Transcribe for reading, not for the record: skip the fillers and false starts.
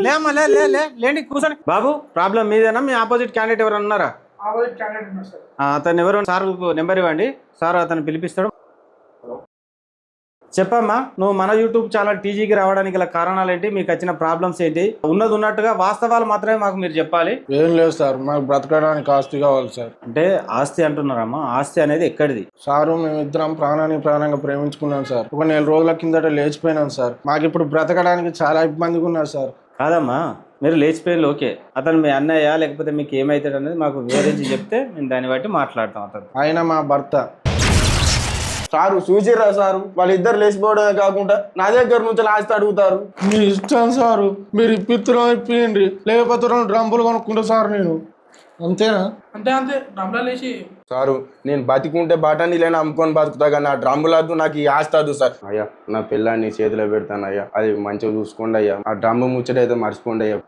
లేమ్మా లేండి కూర్చొని. బాబు ప్రాబ్లం మీదేనా? మీ ఆపోజిట్ క్యాండిడేట్ ఎవరు ఉన్నారా? అతను ఎవరు? సార్ నెంబర్ ఇవ్వండి, సార్ అతను పిలిపిస్తాడు. చెప్పమ్మా, నువ్వు మన యూట్యూబ్ ఛానల్ టీజీకి రావడానికి గల కారణాలు ఏంటి? మీకు వచ్చిన ప్రాబ్లమ్స్ ఏంటి? ఉన్నది ఉన్నట్టుగా వాస్తవాలు మాత్రమే మాకు మీరు చెప్పాలి. ఏం లేదు సార్, మాకు బ్రతకడానికి ఆస్తి కావాలి సార్. అంటే ఆస్తి అంటున్నారమ్మా, ఆస్తి అనేది ఎక్కడిది? సారు మేమిద్దరం ప్రాణంగా ప్రేమించుకున్నాం సార్. ఒక 4 రోజుల కిందట లేచిపోయినాం సార్. మాకు ఇప్పుడు బ్రతకడానికి చాలా ఇబ్బందిగా ఉన్నారు సార్. కాదమ్మా, మీరు లేచిపోయింది ఓకే, అతను మీ అన్నయ్య లేకపోతే మీకు ఏమవుతాడు అనేది మాకు వివరించి చెప్తే మేము దాన్ని బట్టి మాట్లాడతాం. అతను ఆయన మా భర్త సారు. చూసిర్రా సారు, వాళ్ళిద్దరు లేచిపోవడమే కాకుండా నా దగ్గర నుంచి ఆస్తి అడుగుతారు. మీ ఇష్టం సారు, మీరు ఇప్పిత్తురం ఇప్పియండి, లేకపోతే 2 డ్రమ్ములు కొనుక్కుంటా సార్. నేను అంతేనా? అంతే డ్రమ్లా లేచి. సారు, నేను బతికుంటే బాటాని లేని అమ్ముకొని బతుకుతా, కానీ నా డ్రమ్ములద్దు, నాకు ఈ ఆస్తి వద్దు సార్. అయ్యా, నా పిల్లాన్ని చేతిలో పెడతాను అయ్యా, అది మంచిగా చూసుకోండి అయ్యా. ఆ డ్రమ్ము ముచ్చట అయితే మర్చిపోండి అయ్యా.